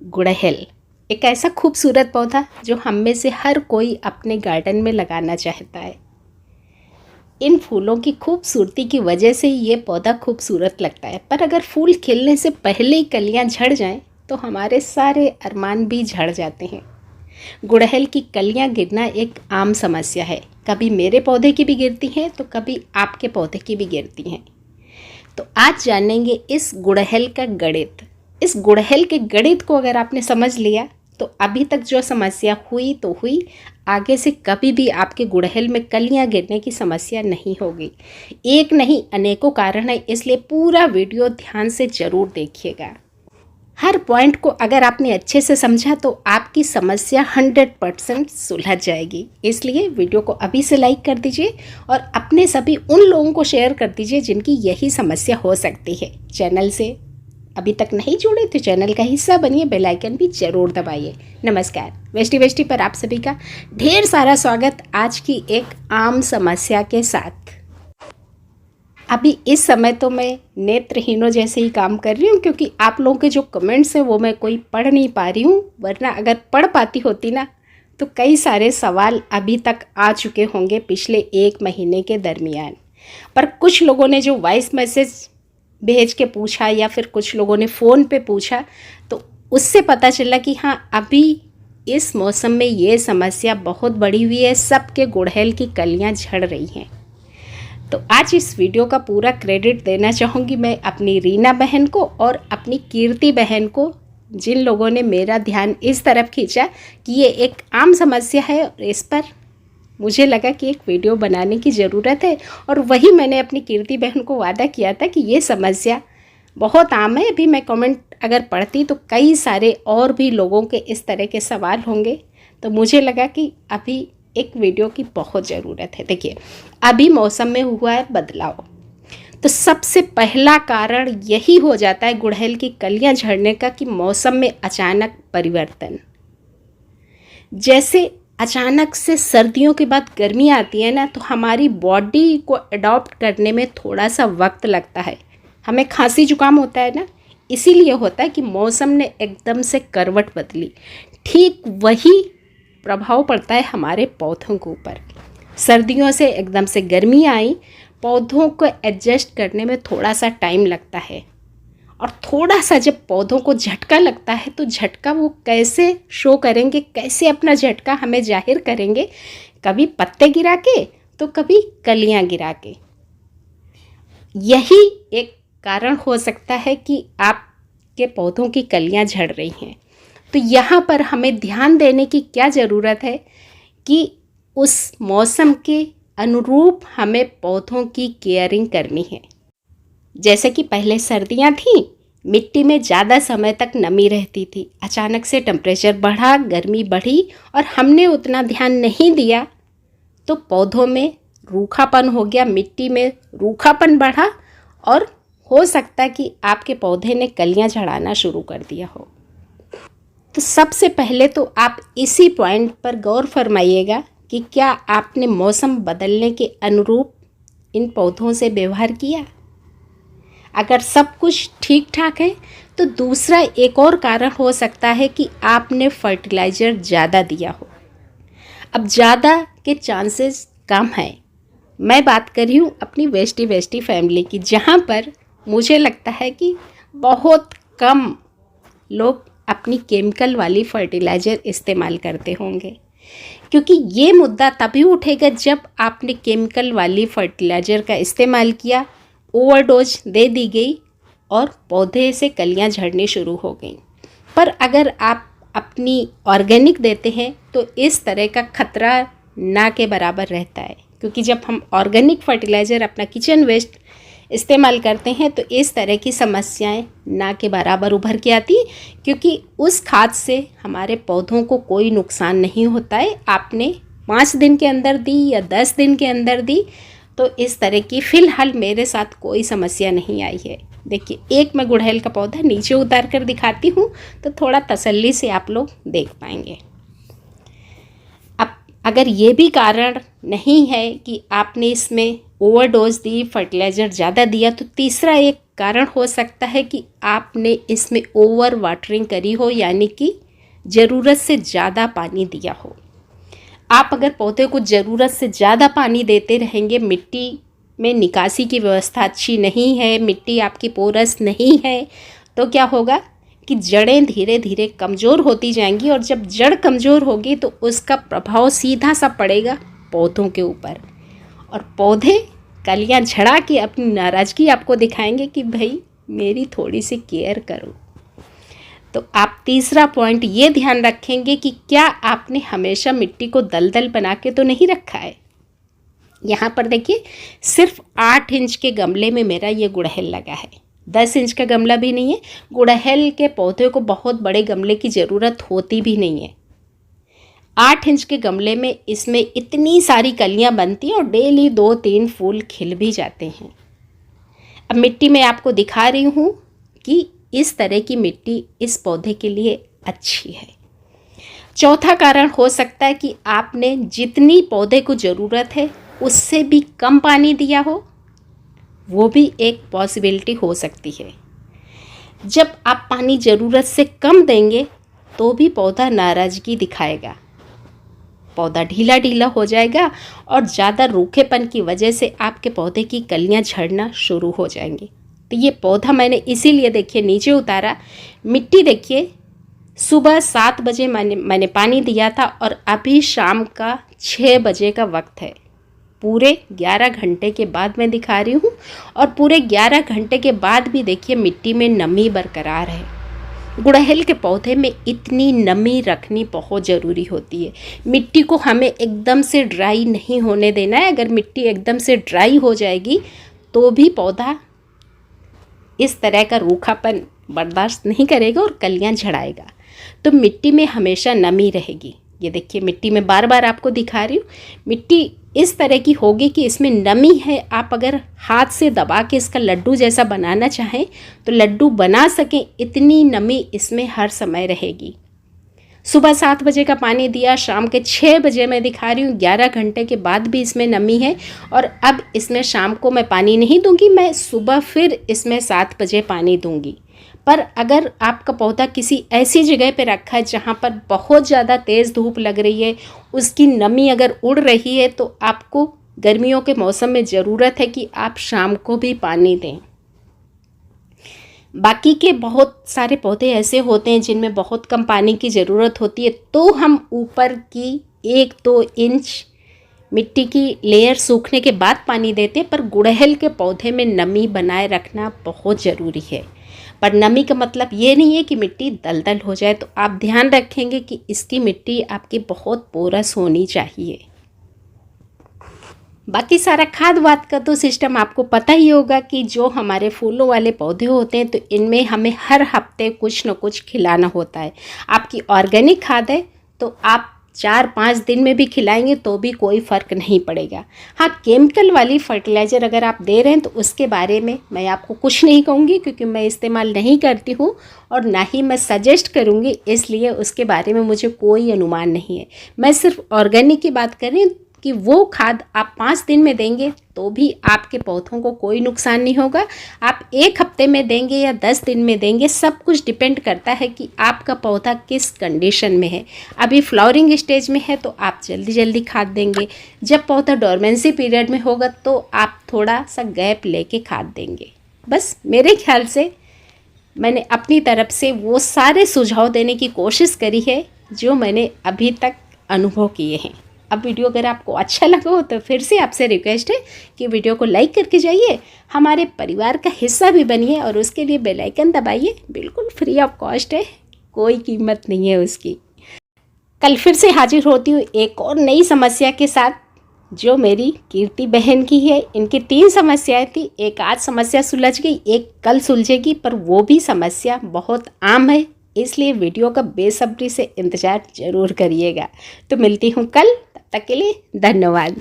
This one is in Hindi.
गुड़हल एक ऐसा खूबसूरत पौधा जो हम में से हर कोई अपने गार्डन में लगाना चाहता है। इन फूलों की खूबसूरती की वजह से ये पौधा खूबसूरत लगता है, पर अगर फूल खिलने से पहले ही कलियां झड़ जाएं तो हमारे सारे अरमान भी झड़ जाते हैं। गुड़हल की कलियां गिरना एक आम समस्या है। कभी मेरे पौधे की भी गिरती हैं तो कभी आपके पौधे की भी गिरती हैं। तो आज जानेंगे इस गुड़हल का गणित। इस गुड़हल के गणित को अगर आपने समझ लिया तो अभी तक जो समस्या हुई तो हुई, आगे से कभी भी आपके गुड़हल में कलियां गिरने की समस्या नहीं होगी। एक नहीं अनेकों कारण है, इसलिए पूरा वीडियो ध्यान से ज़रूर देखिएगा। हर पॉइंट को अगर आपने अच्छे से समझा तो आपकी समस्या 100% सुलझ जाएगी। इसलिए वीडियो को अभी से लाइक कर दीजिए और अपने सभी उन लोगों को शेयर कर दीजिए जिनकी यही समस्या हो सकती है। चैनल से अभी तक नहीं जुड़े तो चैनल का हिस्सा बनिए, बेल आइकन भी ज़रूर दबाइए। नमस्कार, वेस्टी पर आप सभी का ढेर सारा स्वागत आज की एक आम समस्या के साथ। अभी इस समय तो मैं नेत्रहीनों जैसे ही काम कर रही हूँ, क्योंकि आप लोगों के जो कमेंट्स हैं वो मैं कोई पढ़ नहीं पा रही हूँ, वरना अगर पढ़ पाती होती ना तो कई सारे सवाल अभी तक आ चुके होंगे पिछले 1 महीने के दरमियान। पर कुछ लोगों ने जो वॉइस मैसेज भेज के पूछा या फिर कुछ लोगों ने फ़ोन पे पूछा, तो उससे पता चला कि हाँ, अभी इस मौसम में ये समस्या बहुत बड़ी हुई है। सबके गुड़हल की कलियाँ झड़ रही हैं। तो आज इस वीडियो का पूरा क्रेडिट देना चाहूँगी मैं अपनी रीना बहन को और अपनी कीर्ति बहन को, जिन लोगों ने मेरा ध्यान इस तरफ खींचा कि ये एक आम समस्या है और इस पर मुझे लगा कि एक वीडियो बनाने की ज़रूरत है। और वही मैंने अपनी कीर्ति बहन को वादा किया था कि ये समस्या बहुत आम है। अभी मैं कमेंट अगर पढ़ती तो कई सारे और भी लोगों के इस तरह के सवाल होंगे, तो मुझे लगा कि अभी एक वीडियो की बहुत ज़रूरत है। देखिए, अभी मौसम में हुआ है बदलाव, तो सबसे पहला कारण यही हो जाता है गुड़हल की कलियां झड़ने का कि मौसम में अचानक परिवर्तन। जैसे अचानक से सर्दियों के बाद गर्मी आती है ना, तो हमारी बॉडी को अडॉप्ट करने में थोड़ा सा वक्त लगता है। हमें खांसी जुकाम होता है ना, इसीलिए होता है कि मौसम ने एकदम से करवट बदली। ठीक वही प्रभाव पड़ता है हमारे पौधों के ऊपर। सर्दियों से एकदम से गर्मी आई, पौधों को एडजस्ट करने में थोड़ा सा टाइम लगता है। और थोड़ा सा जब पौधों को झटका लगता है तो झटका वो कैसे शो करेंगे, कैसे अपना झटका हमें जाहिर करेंगे, कभी पत्ते गिरा के तो कभी कलियां गिरा के। यही एक कारण हो सकता है कि आपके पौधों की कलियां झड़ रही हैं। तो यहाँ पर हमें ध्यान देने की क्या ज़रूरत है कि उस मौसम के अनुरूप हमें पौधों की केयरिंग करनी है। जैसे कि पहले सर्दियाँ थीं, मिट्टी में ज़्यादा समय तक नमी रहती थी। अचानक से टेम्परेचर बढ़ा, गर्मी बढ़ी और हमने उतना ध्यान नहीं दिया तो पौधों में रूखापन हो गया, मिट्टी में रूखापन बढ़ा और हो सकता है कि आपके पौधे ने कलियां झड़ाना शुरू कर दिया हो। तो सबसे पहले तो आप इसी पॉइंट पर गौर फरमाइएगा कि क्या आपने मौसम बदलने के अनुरूप इन पौधों से व्यवहार किया। अगर सब कुछ ठीक ठाक है तो दूसरा एक और कारण हो सकता है कि आपने फर्टिलाइज़र ज़्यादा दिया हो। अब ज़्यादा के चांसेस कम हैं। मैं बात कर रही हूँ अपनी वेस्टी फैमिली की, जहाँ पर मुझे लगता है कि बहुत कम लोग अपनी केमिकल वाली फर्टिलाइज़र इस्तेमाल करते होंगे, क्योंकि ये मुद्दा तभी उठेगा जब आपने केमिकल वाली फर्टिलाइज़र का इस्तेमाल किया, ओवरडोज दे दी गई और पौधे से कलियां झड़नी शुरू हो गई। पर अगर आप अपनी ऑर्गेनिक देते हैं तो इस तरह का खतरा ना के बराबर रहता है, क्योंकि जब हम ऑर्गेनिक फर्टिलाइज़र अपना किचन वेस्ट इस्तेमाल करते हैं तो इस तरह की समस्याएं ना के बराबर उभर के आती, क्योंकि उस खाद से हमारे पौधों को कोई नुकसान नहीं होता है। आपने 5 दिन के अंदर दी या 10 दिन के अंदर दी, तो इस तरह की फ़िलहाल मेरे साथ कोई समस्या नहीं आई है। देखिए, एक मैं गुड़हल का पौधा नीचे उतार कर दिखाती हूँ तो थोड़ा तसल्ली से आप लोग देख पाएंगे। अब अगर ये भी कारण नहीं है कि आपने इसमें ओवरडोज दी, फर्टिलाइज़र ज़्यादा दिया, तो तीसरा एक कारण हो सकता है कि आपने इसमें ओवर वाटरिंग करी हो, यानी कि ज़रूरत से ज़्यादा पानी दिया हो। आप अगर पौधे को ज़रूरत से ज़्यादा पानी देते रहेंगे, मिट्टी में निकासी की व्यवस्था अच्छी नहीं है, मिट्टी आपकी पोरस नहीं है, तो क्या होगा कि जड़ें धीरे धीरे कमज़ोर होती जाएंगी, और जब जड़ कमज़ोर होगी तो उसका प्रभाव सीधा सा पड़ेगा पौधों के ऊपर, और पौधे कलियां झड़ा के अपनी नाराज़गी आपको दिखाएंगे कि भाई मेरी थोड़ी सी केयर करो। तो आप तीसरा पॉइंट ये ध्यान रखेंगे कि क्या आपने हमेशा मिट्टी को दलदल बना के तो नहीं रखा है। यहाँ पर देखिए, सिर्फ 8 इंच के गमले में मेरा ये गुड़हल लगा है, 10 इंच का गमला भी नहीं है। गुड़हल के पौधे को बहुत बड़े गमले की ज़रूरत होती भी नहीं है। 8 इंच के गमले में इसमें इतनी सारी कलियाँ बनती हैं और डेली 2-3 फूल खिल भी जाते हैं। अब मिट्टी में आपको दिखा रही हूँ कि इस तरह की मिट्टी इस पौधे के लिए अच्छी है। चौथा कारण हो सकता है कि आपने जितनी पौधे को ज़रूरत है उससे भी कम पानी दिया हो, वो भी एक पॉसिबिलिटी हो सकती है। जब आप पानी ज़रूरत से कम देंगे तो भी पौधा नाराज़गी दिखाएगा, पौधा ढीला ढीला हो जाएगा, और ज़्यादा रूखेपन की वजह से आपके पौधे की कलियां झड़ना शुरू हो जाएंगी। तो ये पौधा मैंने इसीलिए देखिए नीचे उतारा। मिट्टी देखिए, सुबह 7 बजे मैंने पानी दिया था, और अभी शाम का 6 बजे का वक्त है। पूरे 11 घंटे के बाद मैं दिखा रही हूँ, और पूरे 11 घंटे के बाद भी देखिए मिट्टी में नमी बरकरार है। गुड़हल के पौधे में इतनी नमी रखनी बहुत ज़रूरी होती है। मिट्टी को हमें एकदम से ड्राई नहीं होने देना है। अगर मिट्टी एकदम से ड्राई हो जाएगी तो भी पौधा इस तरह का रूखापन बर्दाश्त नहीं करेगा और कलियां झड़ाएगा। तो मिट्टी में हमेशा नमी रहेगी। ये देखिए, मिट्टी में बार बार आपको दिखा रही हूँ, मिट्टी इस तरह की होगी कि इसमें नमी है। आप अगर हाथ से दबा के इसका लड्डू जैसा बनाना चाहें तो लड्डू बना सकें, इतनी नमी इसमें हर समय रहेगी। सुबह 7 बजे का पानी दिया, शाम के 6 बजे मैं दिखा रही हूँ, 11 घंटे के बाद भी इसमें नमी है। और अब इसमें शाम को मैं पानी नहीं दूंगी, मैं सुबह फिर इसमें 7 बजे पानी दूंगी। पर अगर आपका पौधा किसी ऐसी जगह पे रखा है जहाँ पर बहुत ज़्यादा तेज़ धूप लग रही है, उसकी नमी अगर उड़ रही है, तो आपको गर्मियों के मौसम में ज़रूरत है कि आप शाम को भी पानी दें। बाकी के बहुत सारे पौधे ऐसे होते हैं जिनमें बहुत कम पानी की ज़रूरत होती है, तो हम ऊपर की 1-2 इंच मिट्टी की लेयर सूखने के बाद पानी देते हैं। पर गुड़हल के पौधे में नमी बनाए रखना बहुत ज़रूरी है। पर नमी का मतलब ये नहीं है कि मिट्टी दलदल हो जाए। तो आप ध्यान रखेंगे कि इसकी मिट्टी आपकी बहुत पोरस होनी चाहिए। बाकी सारा खाद वाद का तो सिस्टम आपको पता ही होगा कि जो हमारे फूलों वाले पौधे होते हैं तो इनमें हमें हर हफ्ते कुछ न कुछ खिलाना होता है। आपकी ऑर्गेनिक खाद है तो आप 4-5 दिन में भी खिलाएंगे तो भी कोई फ़र्क नहीं पड़ेगा। हाँ, केमिकल वाली फर्टिलाइज़र अगर आप दे रहे हैं तो उसके बारे में मैं आपको कुछ नहीं कहूँगी, क्योंकि मैं इस्तेमाल नहीं करती हूँ और ना ही मैं सजेस्ट करूँगी, इसलिए उसके बारे में मुझे कोई अनुमान नहीं है। मैं सिर्फ ऑर्गेनिक की बात कर रही हूँ कि वो खाद आप 5 दिन में देंगे तो भी आपके पौधों को कोई नुकसान नहीं होगा। आप 1 हफ्ते में देंगे या 10 दिन में देंगे, सब कुछ डिपेंड करता है कि आपका पौधा किस कंडीशन में है। अभी फ्लावरिंग स्टेज में है तो आप जल्दी जल्दी खाद देंगे, जब पौधा डोरमेंसी पीरियड में होगा तो आप थोड़ा सा गैप लेके खाद देंगे। बस मेरे ख्याल से मैंने अपनी तरफ से वो सारे सुझाव देने की कोशिश करी है जो मैंने अभी तक अनुभव किए हैं। अब वीडियो अगर आपको अच्छा लगा हो तो फिर से आपसे रिक्वेस्ट है कि वीडियो को लाइक करके जाइए, हमारे परिवार का हिस्सा भी बनिए और उसके लिए बेल आइकन दबाइए। बिल्कुल फ्री ऑफ कॉस्ट है, कोई कीमत नहीं है उसकी। कल फिर से हाजिर होती हूँ एक और नई समस्या के साथ, जो मेरी कीर्ति बहन की है। इनकी 3 समस्याएं थी, एक आज समस्या सुलझ गई, एक कल सुलझेगी, पर वो भी समस्या बहुत आम है, इसलिए वीडियो का बेसब्री से इंतज़ार ज़रूर करिएगा। तो मिलती हूँ कल, तब तक के लिए धन्यवाद।